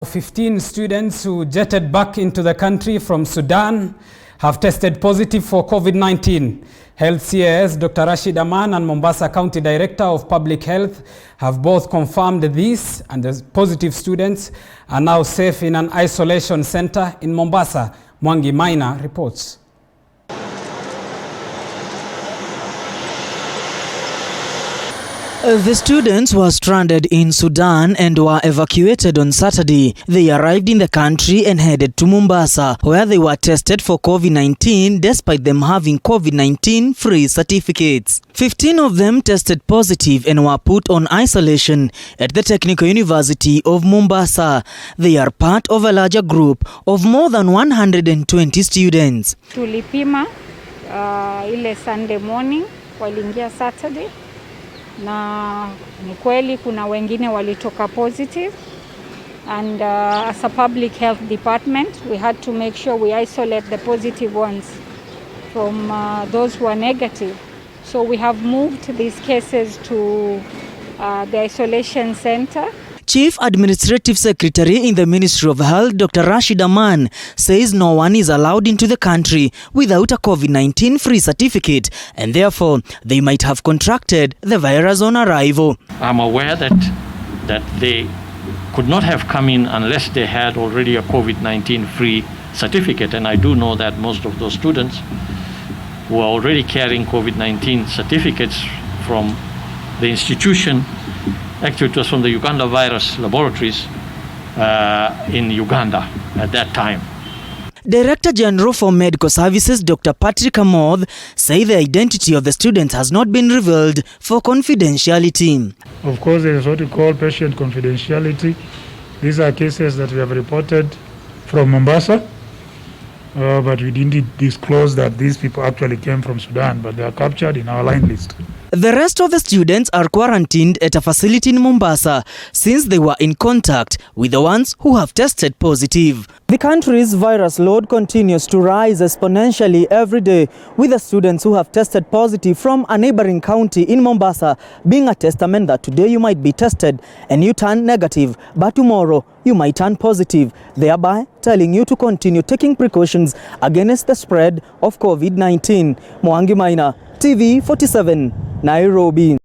15 students who jetted back into the country from Sudan have tested positive for COVID-19. Health CAS Dr. Rashid Aman and Mombasa County Director of Public Health have both confirmed this, and the positive students are now safe in an isolation center in Mombasa. Mwangi Maina reports. The students were stranded in Sudan and were evacuated on Saturday. They arrived in the country and headed to Mombasa, where they were tested for COVID-19 despite them having COVID-19 free certificates. 15 of them tested positive and were put on isolation at the Technical University of Mombasa. They are part of a larger group of more than 120 students. Tulipima ile Sunday morning, waliingia Saturday. Na ni kweli kuna wengine walitoka positive, and as a public health department we had to make sure we isolate the positive ones from those who are negative. So we have moved these cases to the isolation center. Chief Administrative Secretary in the Ministry of Health, Dr. Rashid Aman, says no one is allowed into the country without a COVID-19 free certificate, and therefore they might have contracted the virus on arrival. I'm aware that they could not have come in unless they had already a COVID-19 free certificate, and I do know that most of those students were already carrying COVID-19 certificates from the institution. Actually, it was from the Uganda Virus Laboratories in Uganda at that time. Director General for Medical Services, Dr. Patrick Amoth, say the identity of the students has not been revealed for confidentiality. Of course, there is what we call patient confidentiality. These are cases that we have reported from Mombasa, but we didn't disclose that these people actually came from Sudan, but they are captured in our line list. The rest of the students are quarantined at a facility in Mombasa since they were in contact with the ones who have tested positive. The country's virus load continues to rise exponentially every day, with the students who have tested positive from a neighboring county in Mombasa being a testament that today you might be tested and you turn negative, but tomorrow you might turn positive, thereby telling you to continue taking precautions against the spread of COVID-19. Mwangi Maina, TV 47, Nairobi.